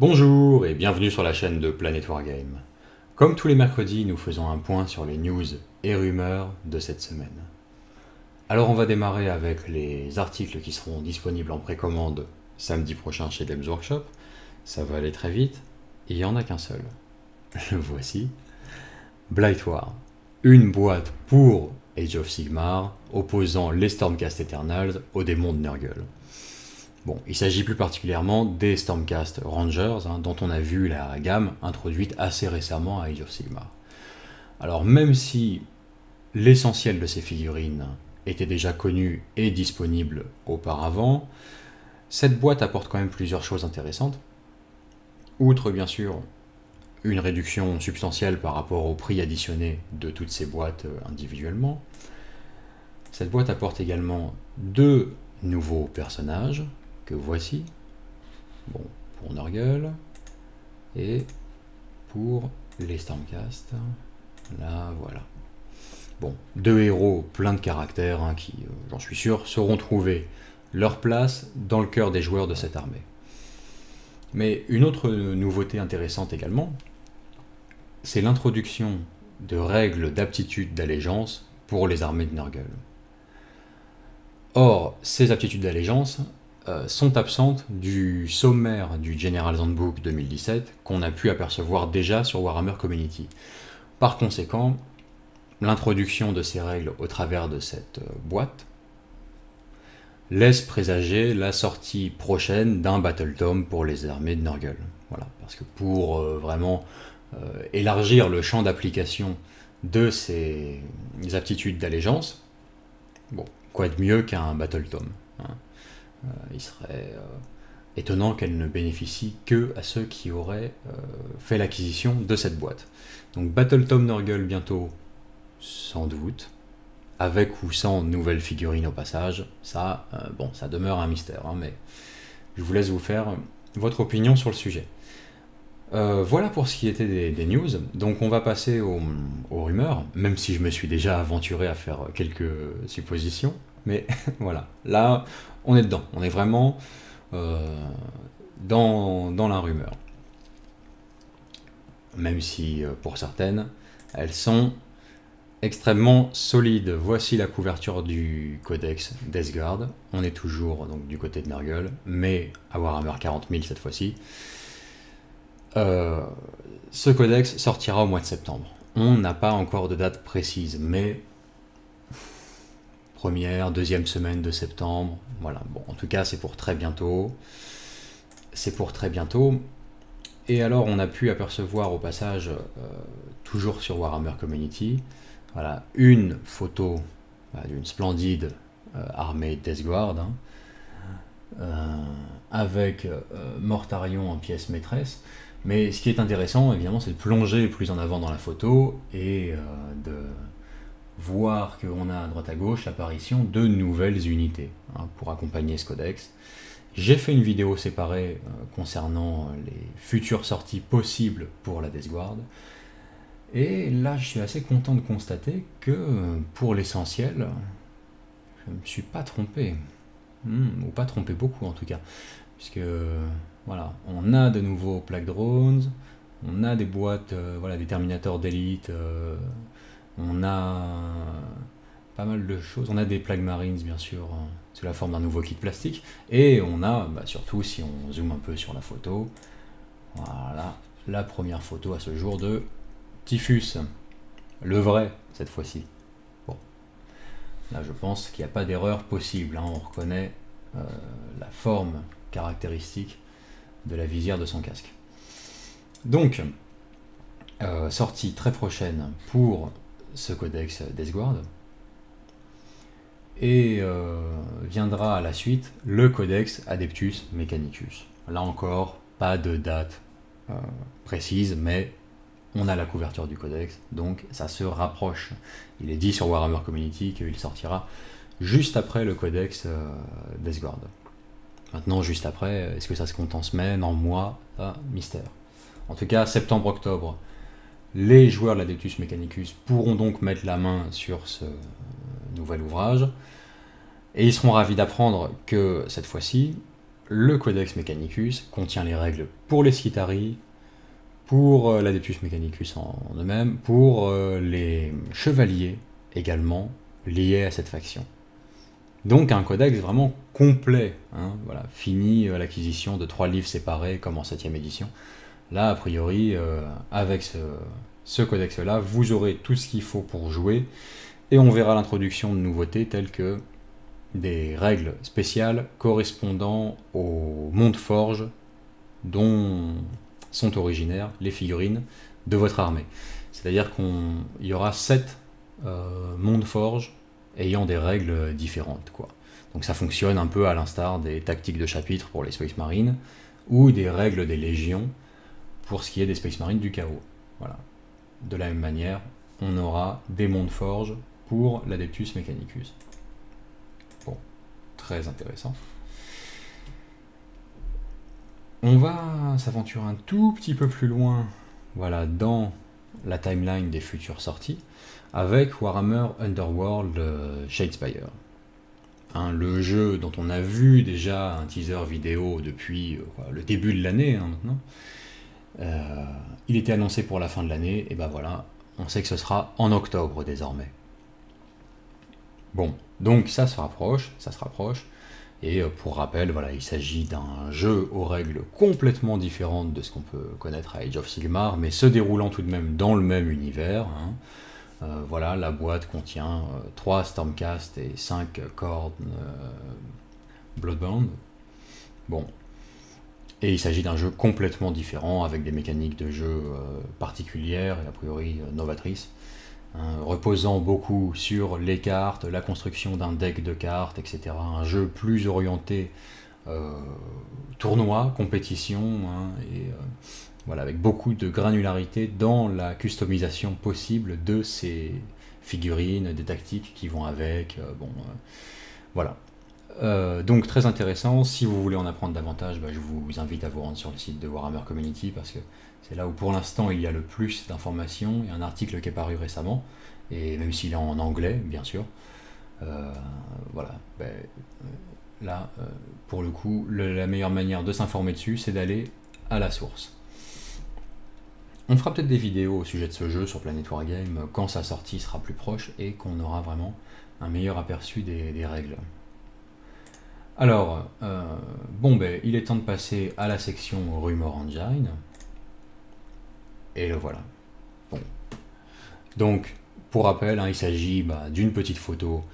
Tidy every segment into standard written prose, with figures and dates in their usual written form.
Bonjour et bienvenue sur la chaîne de Planet Wargame. Comme tous les mercredis, nous faisons un point sur les news et rumeurs de cette semaine. Alors on va démarrer avec les articles qui seront disponibles en précommande samedi prochain chez Games Workshop. Ça va aller très vite, et il n'y en a qu'un seul. Le voici. Blightwar, une boîte pour Age of Sigmar, opposant les Stormcast Eternals aux démons de Nurgle. Bon, il s'agit plus particulièrement des Stormcast Rangers, dont on a vu la gamme introduite assez récemment à Age of Sigmar. Alors même si l'essentiel de ces figurines était déjà connu et disponible auparavant, cette boîte apporte quand même plusieurs choses intéressantes. Outre bien sûr une réduction substantielle par rapport au prix additionné de toutes ces boîtes individuellement, cette boîte apporte également deux nouveaux personnages, que voici, bon, pour Nurgle, et pour les Stormcast, là, voilà. Bon, deux héros pleins de caractère, qui, j'en suis sûr, sauront trouver leur place dans le cœur des joueurs de cette armée. Mais une autre nouveauté intéressante également, c'est l'introduction de règles d'aptitude d'allégeance pour les armées de Nurgle. Or, ces aptitudes d'allégeance sont absentes du sommaire du General's Handbook 2017 qu'on a pu apercevoir déjà sur Warhammer Community. Par conséquent, l'introduction de ces règles au travers de cette boîte laisse présager la sortie prochaine d'un Battle Tome pour les armées de Nurgle. Voilà, parce que pour vraiment élargir le champ d'application de ces aptitudes d'allégeance, bon, quoi de mieux qu'un Battle Tome, il serait étonnant qu'elle ne bénéficie que à ceux qui auraient fait l'acquisition de cette boîte. Donc Battle Tome Nurgle bientôt, sans doute, avec ou sans nouvelles figurines au passage, ça, bon, ça demeure un mystère, mais je vous laisse vous faire votre opinion sur le sujet. Voilà pour ce qui était des news, donc on va passer aux rumeurs, même si je me suis déjà aventuré à faire quelques suppositions, mais voilà, là on est dedans, on est vraiment dans la rumeur. Même si pour certaines, elles sont extrêmement solides. Voici la couverture du codex Deathguard, on est toujours donc, du côté de Nurgle, mais à Warhammer 40 000 cette fois-ci. Ce codex sortira au mois de septembre. On n'a pas encore de date précise, mais première, deuxième semaine de septembre, voilà. Bon, en tout cas, c'est pour très bientôt. C'est pour très bientôt. Et alors, on a pu apercevoir au passage, toujours sur Warhammer Community, voilà, une photo d'une splendide armée Deathguard, avec Mortarion en pièce maîtresse. Mais ce qui est intéressant, évidemment, c'est de plonger plus en avant dans la photo et de voir qu'on a à droite à gauche l'apparition de nouvelles unités pour accompagner ce codex. J'ai fait une vidéo séparée concernant les futures sorties possibles pour la Deathguard. Et là, je suis assez content de constater que, pour l'essentiel, je ne me suis pas trompé. Ou pas trompé beaucoup en tout cas. Puisque, voilà, on a de nouveaux plaques drones, on a des boîtes, voilà, des terminators d'élite, on a pas mal de choses, on a des plaques marines bien sûr, sous la forme d'un nouveau kit plastique, et on a, surtout si on zoome un peu sur la photo, voilà, la première photo à ce jour de Typhus, le vrai cette fois-ci. Bon, là je pense qu'il n'y a pas d'erreur possible, on reconnaît la forme caractéristique de la visière de son casque. Donc, sortie très prochaine pour ce codex Deathguard, et viendra à la suite le codex Adeptus Mechanicus. Là encore, pas de date précise, mais on a la couverture du codex, donc ça se rapproche. Il est dit sur Warhammer Community qu'il sortira juste après le codex Deathguard. Maintenant, juste après, est-ce que ça se compte en semaines, en mois? Mystère. En tout cas, septembre-octobre, les joueurs de l'Adeptus Mechanicus pourront donc mettre la main sur ce nouvel ouvrage, et ils seront ravis d'apprendre que, cette fois-ci, le Codex Mechanicus contient les règles pour les Skitarii, pour l'Adeptus Mechanicus en eux-mêmes, pour les chevaliers également liés à cette faction. Donc un codex vraiment complet, hein, voilà, fini l'acquisition de 3 livres séparés comme en 7ème édition. Là, a priori, avec ce codex-là, vous aurez tout ce qu'il faut pour jouer, et on verra l'introduction de nouveautés telles que des règles spéciales correspondant au monde forge dont sont originaires les figurines de votre armée. C'est-à-dire qu'il y aura 7 mondes forge ayant des règles différentes, quoi. Donc ça fonctionne un peu à l'instar des tactiques de chapitre pour les Space Marines, ou des règles des légions pour ce qui est des Space Marines du chaos. Voilà. De la même manière, on aura des mondes forge pour l'Adeptus Mechanicus. Bon, très intéressant. On va s'aventurer un tout petit peu plus loin, voilà, dans la timeline des futures sorties, avec Warhammer Underworld Shadespire. Hein, le jeu dont on a vu déjà un teaser vidéo depuis le début de l'année, hein, maintenant. Il était annoncé pour la fin de l'année, et ben voilà, on sait que ce sera en octobre désormais. Bon, donc ça se rapproche, et pour rappel, voilà, il s'agit d'un jeu aux règles complètement différentes de ce qu'on peut connaître à Age of Sigmar, mais se déroulant tout de même dans le même univers, hein. Voilà, la boîte contient 3 Stormcast et 5 Khorne Bloodbound. Bon. Et il s'agit d'un jeu complètement différent, avec des mécaniques de jeu particulières et a priori novatrices, hein, reposant beaucoup sur les cartes, la construction d'un deck de cartes, etc. Un jeu plus orienté tournoi, compétition, hein, et voilà, avec beaucoup de granularité dans la customisation possible de ces figurines, des tactiques qui vont avec. Voilà. Donc très intéressant. Si vous voulez en apprendre davantage, je vous invite à vous rendre sur le site de Warhammer Community, parce que c'est là où pour l'instant il y a le plus d'informations. Il y a un article qui est paru récemment, et même s'il est en anglais, bien sûr. Voilà. Là, pour le coup, la meilleure manière de s'informer dessus, c'est d'aller à la source. On fera peut-être des vidéos au sujet de ce jeu sur Planet Wargame quand sa sortie sera plus proche et qu'on aura vraiment un meilleur aperçu des règles. Alors, il est temps de passer à la section Rumor Engine. Et le voilà. Bon. Donc, pour rappel, hein, il s'agit d'une petite photo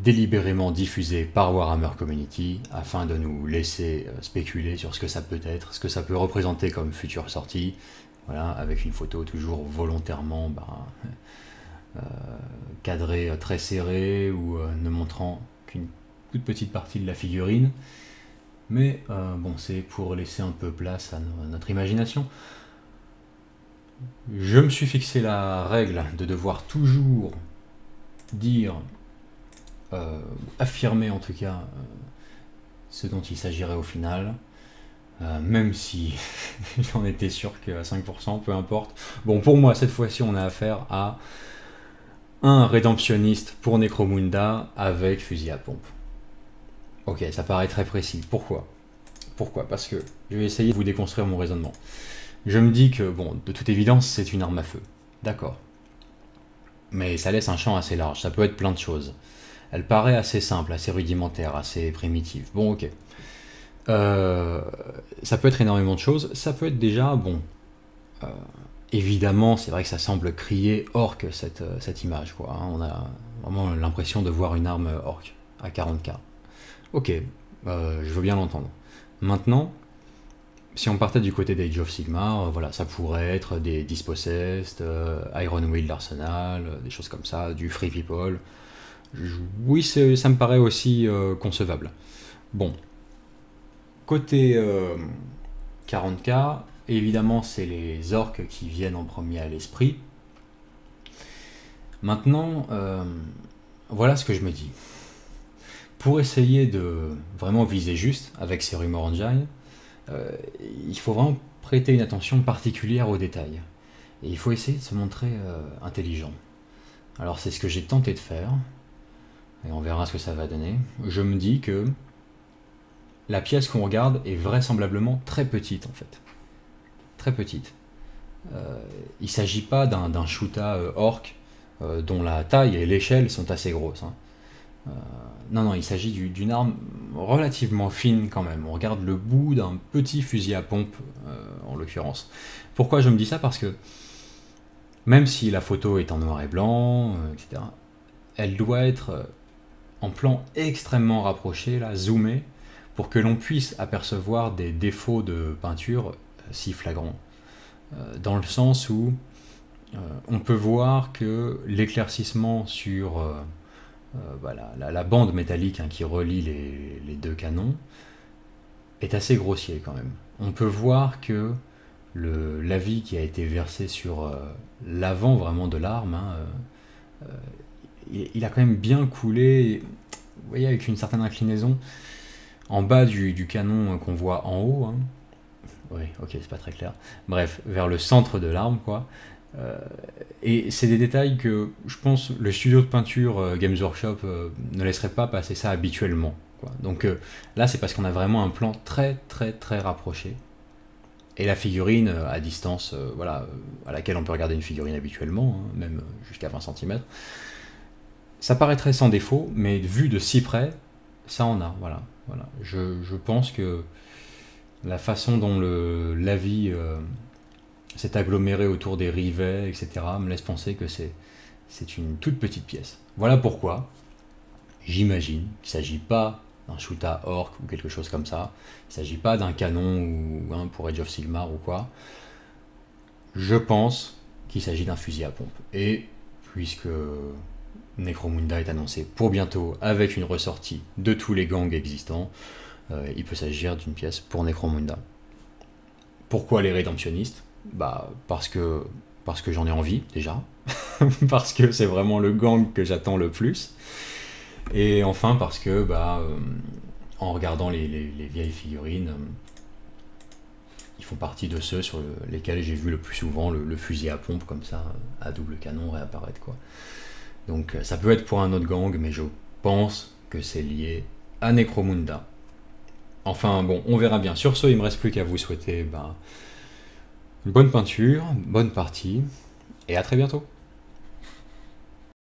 délibérément diffusée par Warhammer Community afin de nous laisser spéculer sur ce que ça peut être, ce que ça peut représenter comme future sortie. Voilà, avec une photo toujours volontairement cadrée très serrée ou ne montrant qu'une toute petite partie de la figurine. Mais c'est pour laisser un peu place à notre imagination. Je me suis fixé la règle de devoir toujours dire, affirmer en tout cas, ce dont il s'agirait au final, même si j'en étais sûr qu'à 5%, peu importe. Bon, pour moi, cette fois-ci, on a affaire à un rédemptionniste pour Necromunda avec fusil à pompe. Ok, ça paraît très précis. Pourquoi ? Parce que je vais essayer de vous déconstruire mon raisonnement. Je me dis que, de toute évidence, c'est une arme à feu. D'accord. Mais ça laisse un champ assez large, ça peut être plein de choses. Elle paraît assez simple, assez rudimentaire, assez primitive. Bon, ok. Ça peut être énormément de choses. Ça peut être déjà, évidemment, c'est vrai que ça semble crier orc, cette image, quoi. Hein. On a vraiment l'impression de voir une arme orc à 40k. Ok, je veux bien l'entendre. Maintenant, si on partait du côté d'Age of Sigmar, voilà, ça pourrait être des Dispossessed, Ironwield Arsenal, des choses comme ça, du Free People. Oui, ça me paraît aussi concevable. Bon. Côté 40k, évidemment, c'est les orques qui viennent en premier à l'esprit. Maintenant, voilà ce que je me dis. Pour essayer de vraiment viser juste avec ces Rumor Engine, il faut vraiment prêter une attention particulière aux détails. Et il faut essayer de se montrer intelligent. Alors c'est ce que j'ai tenté de faire, et on verra ce que ça va donner. Je me dis que la pièce qu'on regarde est vraisemblablement très petite en fait. Très petite. Il ne s'agit pas d'un Shoota orc dont la taille et l'échelle sont assez grosses. Hein. Non, il s'agit d'une arme relativement fine quand même. On regarde le bout d'un petit fusil à pompe, en l'occurrence. Pourquoi je me dis ça? Parce que même si la photo est en noir et blanc, etc., elle doit être en plan extrêmement rapproché, là, zoomé, pour que l'on puisse apercevoir des défauts de peinture si flagrants. Dans le sens où on peut voir que l'éclaircissement sur la bande métallique qui relie les deux canons est assez grossier quand même. On peut voir que l'avis qui a été versé sur l'avant vraiment de l'arme, il a quand même bien coulé, vous voyez, avec une certaine inclinaison, en bas du canon qu'on voit en haut. Hein. Oui, ok, c'est pas très clair. Bref, vers le centre de l'arme, quoi. Et c'est des détails que je pense le studio de peinture Games Workshop ne laisserait pas passer ça habituellement. Quoi. Donc là, c'est parce qu'on a vraiment un plan très très très rapproché. Et la figurine à distance, à laquelle on peut regarder une figurine habituellement, hein, même jusqu'à 20 cm, ça paraîtrait sans défaut, mais vu de si près, ça en a. Voilà. Je pense que la façon dont l'avis s'est aggloméré autour des rivets, etc., me laisse penser que c'est une toute petite pièce. Voilà pourquoi j'imagine qu'il ne s'agit pas d'un Shoota orc ou quelque chose comme ça, il ne s'agit pas d'un canon ou pour Age of Sigmar ou quoi. Je pense qu'il s'agit d'un fusil à pompe. Et puisque Necromunda est annoncé pour bientôt avec une ressortie de tous les gangs existants, il peut s'agir d'une pièce pour Necromunda. Pourquoi les rédemptionnistes? Parce que j'en ai envie déjà, parce que c'est vraiment le gang que j'attends le plus, et enfin parce que en regardant les vieilles figurines, ils font partie de ceux sur lesquels j'ai vu le plus souvent le fusil à pompe comme ça, à double canon réapparaître, quoi. Donc ça peut être pour un autre gang, mais je pense que c'est lié à Necromunda. Enfin bon, on verra bien. Sur ce, il me reste plus qu'à vous souhaiter une bonne peinture, bonne partie, et à très bientôt.